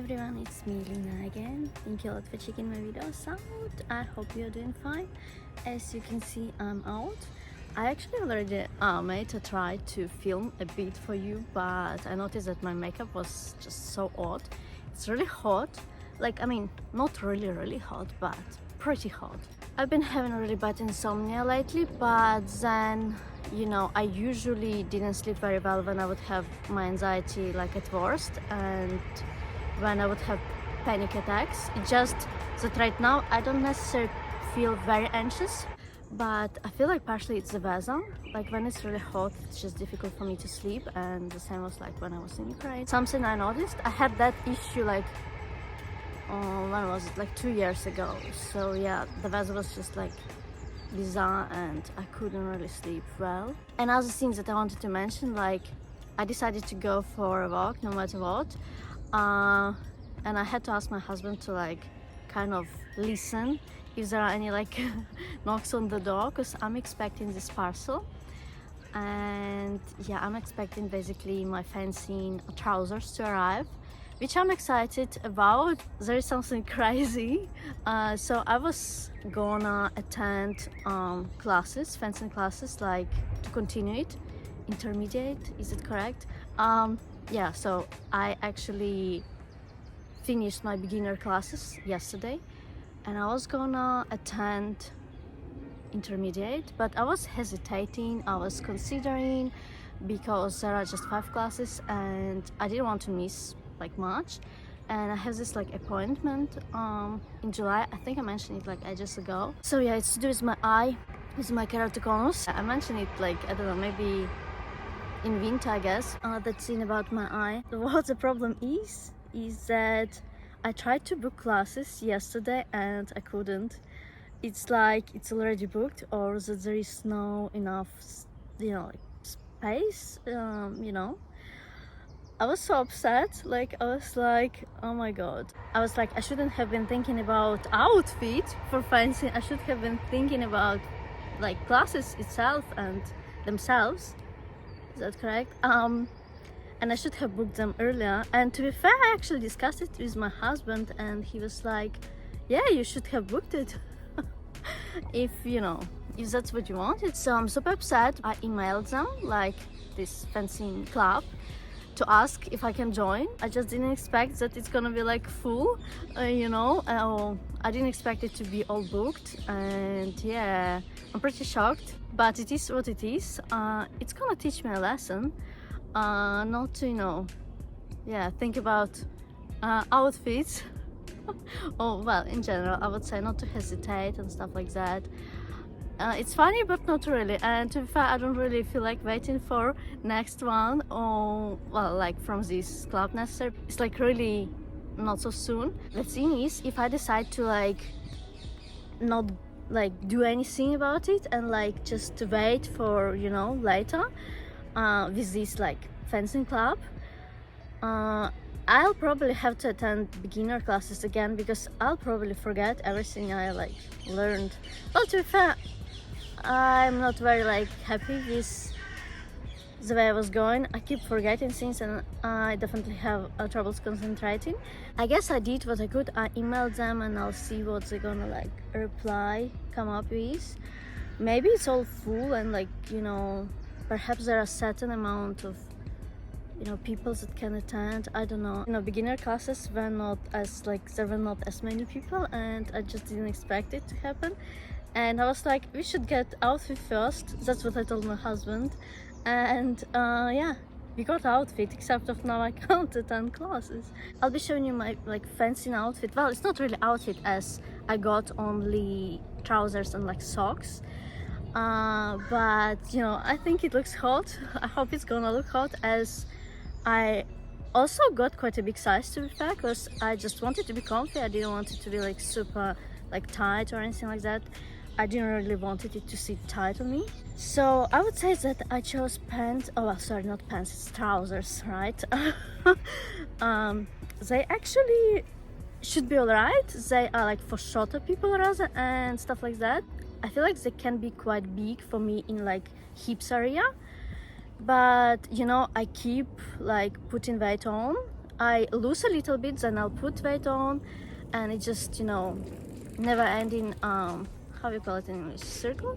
everyone, it's me Lina again. Thank you a lot for checking my videos out. I hope you're doing fine. As you can see, I'm out. I actually already made a try to film a bit for you, but I noticed that my makeup was just so odd. It's really hot, not really hot, but pretty hot. I've been having really bad insomnia lately, but then I usually didn't sleep very well when I would have my anxiety at worst and when I would have panic attacks. It's just that right now I don't necessarily feel very anxious, but I feel like partially it's the weather. When it's really hot, it's just difficult for me to sleep, and the same was when I was in Ukraine. Something I noticed, I had that issue when was it? 2 years ago. So yeah, the weather was just bizarre and I couldn't really sleep well. And other things that I wanted to mention, I decided to go for a walk no matter what, and I had to ask my husband to kind of listen if there are any knocks on the door, because I'm expecting this parcel. And yeah, I'm expecting basically my fancy trousers to arrive, which I'm excited about. There is something crazy. So I was gonna attend classes, fencing classes, to continue it. Intermediate, is it correct? Yeah, so I actually finished my beginner classes yesterday, and I was gonna attend intermediate, but I was hesitating, I was considering, because there are just 5 classes and I didn't want to miss much. And I have this appointment in July. I think I mentioned it ages ago. So yeah, it's to do with my eye, with my keratoconus. I mentioned it I don't know, maybe in winter, I guess. That thing about my eye. What the problem is that I tried to book classes yesterday and I couldn't. It's it's already booked, or that there is no enough space. I was so upset. I was oh my god. I was I shouldn't have been thinking about outfit for fencing. I should have been thinking about classes itself and themselves. Is that correct? And I should have booked them earlier. And to be fair, I actually discussed it with my husband, and he was yeah, you should have booked it if if that's what you wanted. So I'm super upset. I emailed them, this fencing club, to ask if I can join. I just didn't expect that it's gonna be full, I didn't expect it to be all booked, and yeah, I'm pretty shocked, but it is what it is. It's gonna teach me a lesson, not to think about outfits or well, in general, I would say not to hesitate and stuff like that. It's funny, but not really. And to be fair, I don't really feel waiting for next one, or well, from this club necessarily. It's really not so soon. The thing is, if I decide to not do anything about it and just to wait for later with this fencing club, I'll probably have to attend beginner classes again, because I'll probably forget everything I learned. Well, to be fair, I'm not very happy with the way I was going. I keep forgetting things and I definitely have troubles concentrating. I guess I did what I could. I emailed them and I'll see what they're gonna reply, come up with. Maybe it's all full and perhaps there are a certain amount of people that can attend. I don't know. Beginner classes were not as there were not as many people, and I just didn't expect it to happen. And I was we should get outfit first. That's what I told my husband. And yeah, we got outfit, except of now I can't attend classes. I'll be showing you my fancy outfit. Well, it's not really outfit, as I got only trousers and socks. But I think it looks hot. I hope it's gonna look hot, as I also got quite a big size, to be fair, because I just wanted to be comfy. I didn't want it to be super tight or anything like that. I didn't really wanted it to sit tight on me. So I would say that I chose pants. Oh well, sorry, not pants, it's trousers, right? They actually should be alright. They are for shorter people rather and stuff like that. I feel they can be quite big for me in hips area, but I keep putting weight on, I lose a little bit, then I'll put weight on, and it just, you know, never ending, how you call it in English, circle.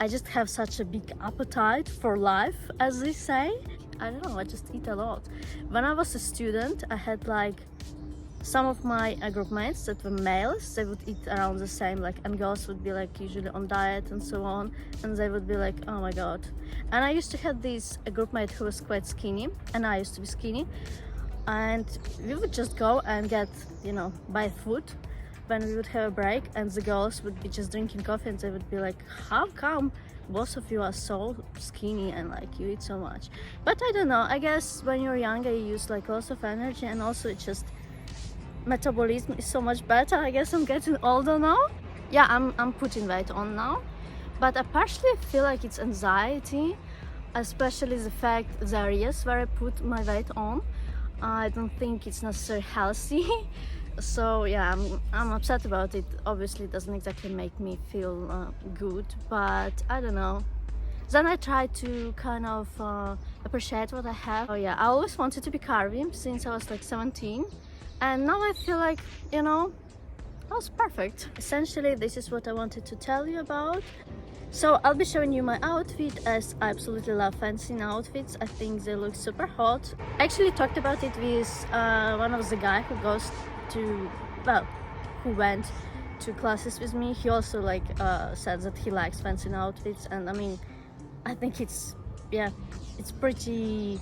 I just have such a big appetite for life, as they say. I don't know, I just eat a lot. When I was a student, I had like some of my group mates that were males. They would eat around the same, like, and girls would be like usually on diet and so on, and they would be like, oh my god. And I used to have this group mate who was quite skinny, and I used to be skinny, and we would just go and get, you know, buy food when we would have a break, and the girls would be just drinking coffee, and they would be like, how come both of you are so skinny and like you eat so much? But I don't know, I guess when you're younger you use like lots of energy, and also it's just metabolism is so much better. I guess I'm getting older now. Yeah, I'm putting weight on now, but I partially feel like it's anxiety, especially the fact the areas where I put my weight on, I don't think it's necessarily healthy. So yeah, I'm upset about it. Obviously it doesn't exactly make me feel good, but I don't know. Then I try to kind of appreciate what I have. Oh yeah, I always wanted to be curvy since I was like 17, and now I feel like, you know, I was perfect. Essentially, this is what I wanted to tell you about. So I'll be showing you my outfit, as I absolutely love fancy outfits. I think they look super hot. I actually talked about it with one of the guys who goes to, well, who went to classes with me. He also like said that he likes fancy outfits, and I mean, I think it's, yeah, it's pretty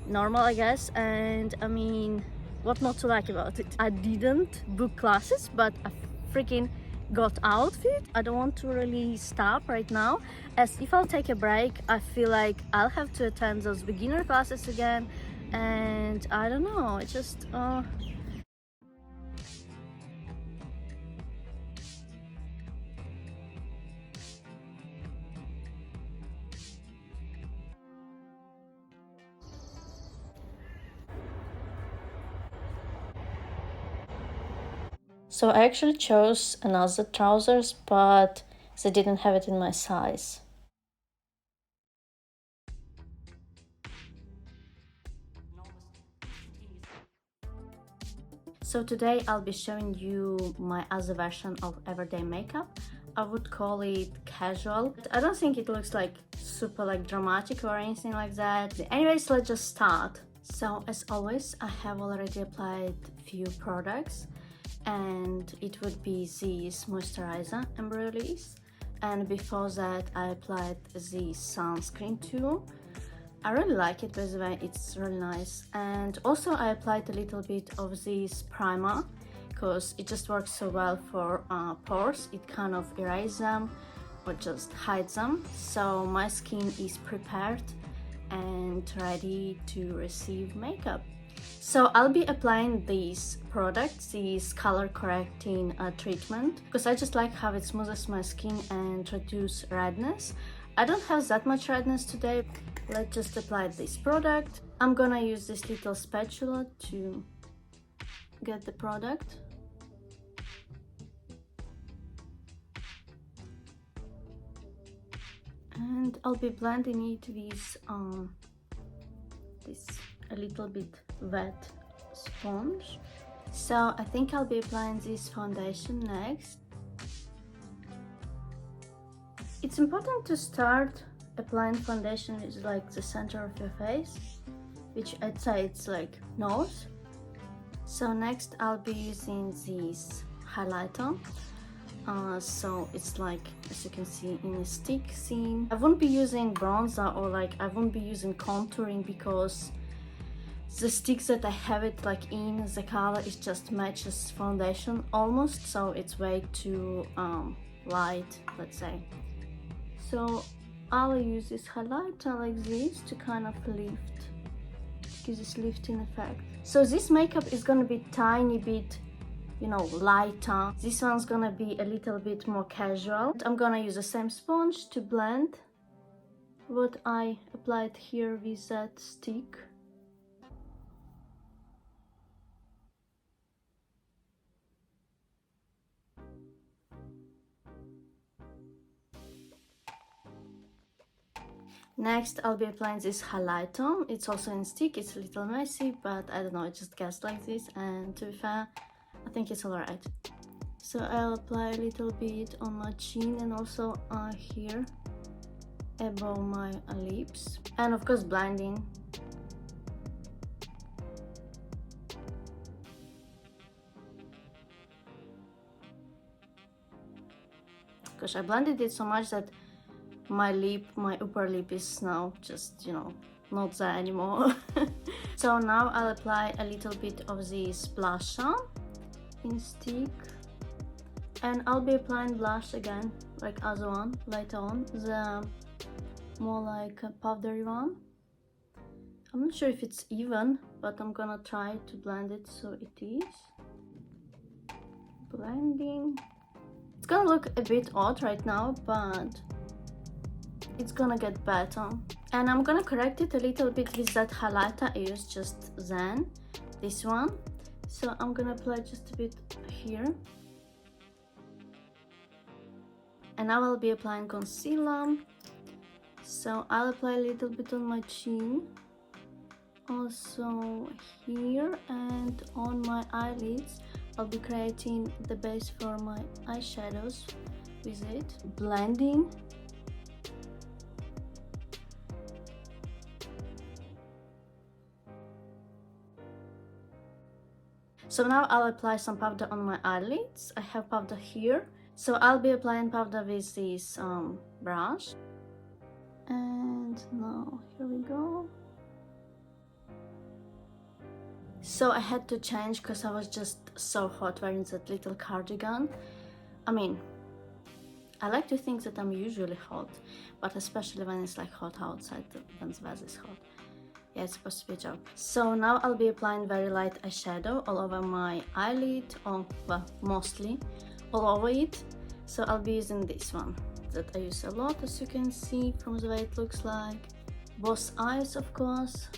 normal, I guess. And I mean, what not to like about it? I didn't book classes, but I freaking got outfit. I don't want to really stop right now, as if I'll take a break, I feel like I'll have to attend those beginner classes again, and I don't know, it just So I actually chose another trousers, but they didn't have it in my size. So today I'll be showing you my other version of everyday makeup. I would call it casual. I don't think it looks like super like dramatic or anything like that. Anyways, let's just start. So as always, I have already applied few products, and it would be this moisturizer Amber Release, and before that I applied the sunscreen too. I really like it, by the way, it's really nice. And also I applied a little bit of this primer because it just works so well for pores. It kind of erases them or just hides them. So my skin is prepared and ready to receive makeup. So I'll be applying these products, this color correcting treatment, because I just like how it smoothes my skin and reduces redness. I don't have that much redness today. Let's just apply this product. I'm gonna use this little spatula to get the product. And I'll be blending it with this a little bit wet sponge. So I think I'll be applying this foundation next. It's important to start applying foundation with like the center of your face, which I'd say it's like nose. So next I'll be using this highlighter. So it's like, as you can see, in a stick scene. I won't be using bronzer, or like I won't be using contouring, because the sticks that I have it like in the color, it just matches foundation almost, so it's way too light, let's say. So I'll use this highlighter like this to kind of lift, give this lifting effect. So this makeup is gonna be tiny bit, you know, lighter. This one's gonna be a little bit more casual. I'm gonna use the same sponge to blend what I applied here with that stick. Next, I'll be applying this highlighter. It's also in stick. It's a little messy, but I don't know, it just gets like this, and to be fair, I think it's alright. So I'll apply a little bit on my chin and also here above my lips, and of course blending. Because I blended it so much that my upper lip is now just, you know, not there anymore. So now I'll apply a little bit of this blusher in stick, and I'll be applying blush again, like other one later on, the more like a powdery one. I'm not sure if it's even, but I'm gonna try to blend it so it is. Blending. It's gonna look a bit odd right now, but it's gonna get better. And I'm gonna correct it a little bit with that highlighter I used just then, this one. So I'm gonna apply just a bit here. And now I'll be applying concealer. So I'll apply a little bit on my chin, also here, and on my eyelids. I'll be creating the base for my eyeshadows with it, blending. So now I'll apply some powder on my eyelids. I have powder here, so I'll be applying powder with this brush. And now here we go. So I had to change because I was just so hot wearing that little cardigan. I mean, I like to think that I'm usually hot, but especially when it's like hot outside, when the weather is hot. Yeah, it's supposed to be a joke. So now I'll be applying very light eyeshadow all over my eyelid, or well, mostly all over it. So I'll be using this one that I use a lot, as you can see from the way it looks like. Both eyes, of course.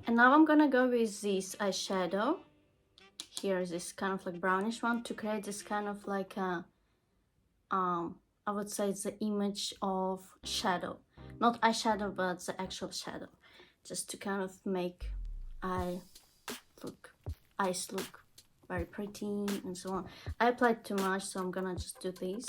And now I'm gonna go with this eyeshadow. Here, this kind of like brownish one, to create this kind of like a, I would say it's the image of shadow. Not eyeshadow, but the actual shadow. Just to kind of make eyes look very pretty and so on. I applied too much, so I'm gonna just do this.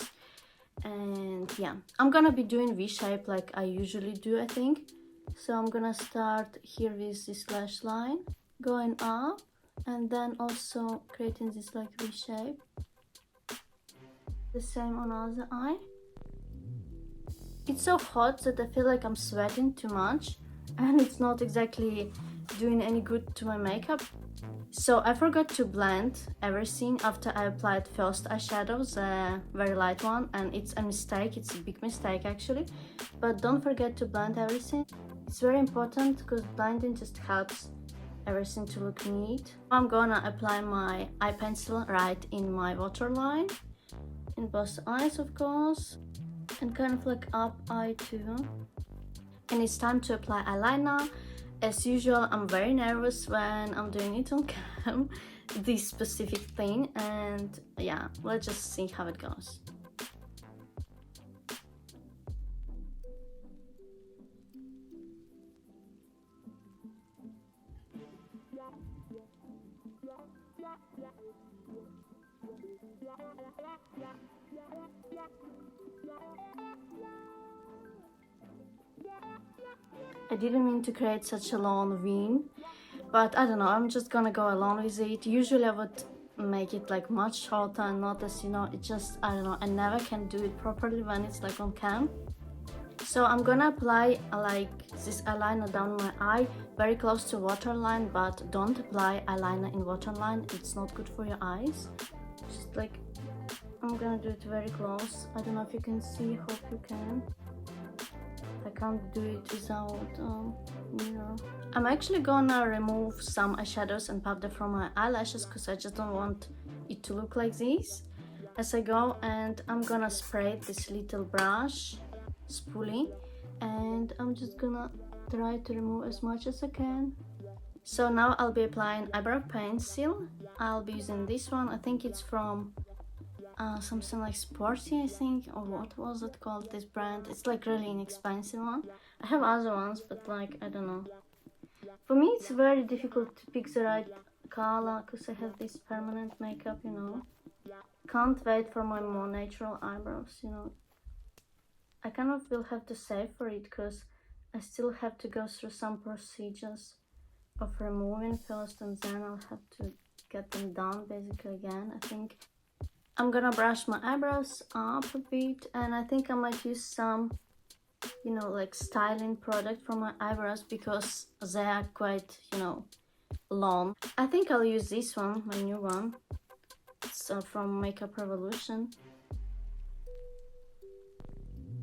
And yeah, I'm gonna be doing V-shape like I usually do, I think. So I'm gonna start here with this lash line, going up, and then also creating this like V-shape. The same on other eye. It's so hot that I feel like I'm sweating too much, and it's not exactly doing any good to my makeup. So I forgot to blend everything after I applied first eyeshadow, the very light one, and it's a mistake, it's a big mistake actually. But don't forget to blend everything. It's very important because blending just helps everything to look neat. I'm gonna apply my eye pencil right in my waterline, in both eyes of course, and kind of like up eye too. And it's time to apply eyeliner. As usual, I'm very nervous when I'm doing it on cam, this specific thing, and yeah, let's just see how it goes. I didn't mean to create such a long V, but I don't know, I'm just gonna go along with it. Usually I would make it like much shorter and not as, you know, it just, I don't know, I never can do it properly when it's like on cam. So I'm gonna apply like this eyeliner down my eye, very close to waterline, but don't apply eyeliner in waterline, it's not good for your eyes. Just like, I'm gonna do it very close. I don't know if you can see, hope you can. I can't do it without mirror. I'm actually gonna remove some eyeshadows and powder from my eyelashes because I just don't want it to look like this as I go, and I'm gonna spray this little brush spoolie, and I'm just gonna try to remove as much as I can. So now I'll be applying eyebrow pencil. I'll be using this one, I think it's from something like sporty, I think, or what was it called, this brand? It's like really inexpensive one. I have other ones, but like, I don't know. For me, it's very difficult to pick the right color because I have this permanent makeup, you know. Can't wait for my more natural eyebrows, you know. I kind of will have to save for it because I still have to go through some procedures of removing first, and then I'll have to get them done basically again. I think I'm gonna brush my eyebrows up a bit, and I think I might use some, you know, like styling product for my eyebrows because they are quite, you know, long. I think I'll use this one, my new one. It's from Makeup Revolution.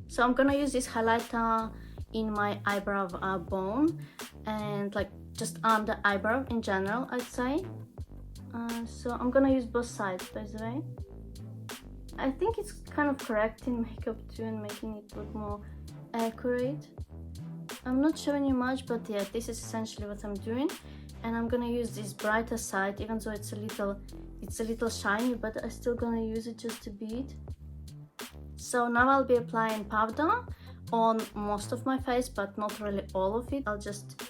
So I'm gonna use this highlighter in my eyebrow bone and like just on the eyebrow in general, I'd say. So I'm gonna use both sides, by the way. I think it's kind of correcting makeup too and making it look more accurate. I'm not showing you much, but yeah, this is essentially what I'm doing. And I'm gonna use this brighter side, even though it's a little shiny, but I'm still gonna use it just a bit. So now I'll be applying powder on most of my face, but not really all of it. I'll just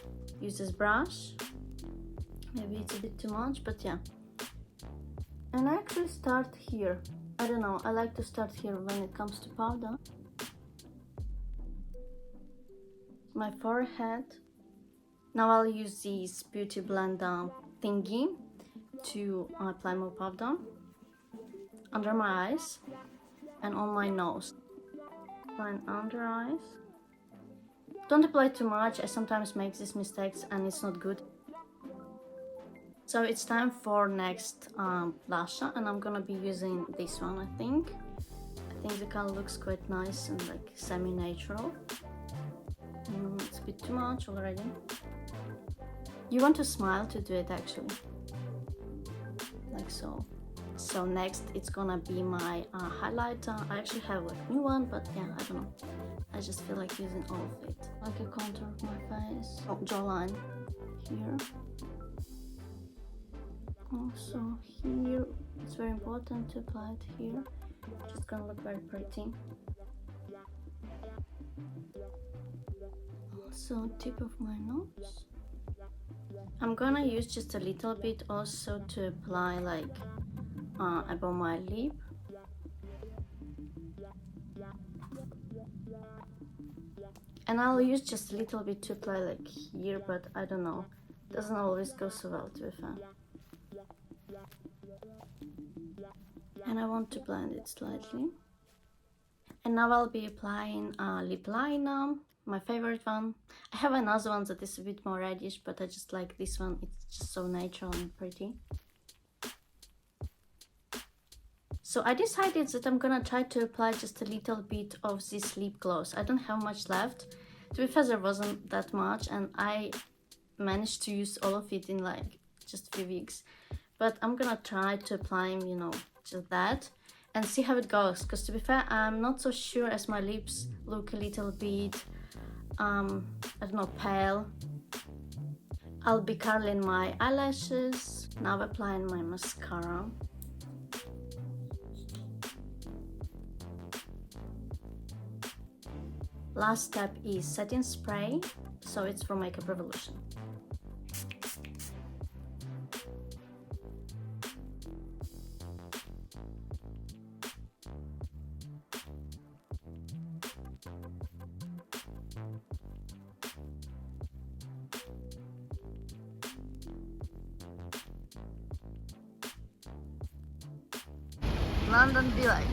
use this brush. Maybe it's a bit too much, but yeah. And I actually start here. I don't know, I like to start here when it comes to powder. My forehead. Now I'll use this beauty blender thingy to apply more powder under my eyes and on my nose. Apply under eyes. Don't apply too much, I sometimes make these mistakes and it's not good. So it's time for next blusher, and I'm gonna be using this one, I think. I think the color looks quite nice and like semi-natural. It's a bit too much already. You want to smile to do it actually, like so. So next it's gonna be my highlighter. I actually have like a new one, but yeah, I don't know. I just feel like using all of it. Like a contour of my face. Oh, jawline here. Also here, it's very important to apply it here. It's just gonna look very pretty. Also tip of my nose. I'm gonna use just a little bit also to apply like above my lip. And I'll use just a little bit to apply like here, but I don't know. It doesn't always go so well, to be fair. And I want to blend it slightly. And now I'll be applying lip liner, my favorite one. I have another one that is a bit more reddish, but I just like this one. It's just so natural and pretty. So I decided that I'm gonna try to apply just a little bit of this lip gloss. I don't have much left. To be fair, there wasn't that much, and I managed to use all of it in like just a few weeks. But I'm gonna try to apply, you know, just that and see how it goes, because to be fair, I'm not so sure as my lips look a little bit I don't know, pale. I'll be curling my eyelashes. Now applying my mascara. Last step is setting spray, so it's from Makeup Revolution. London be like.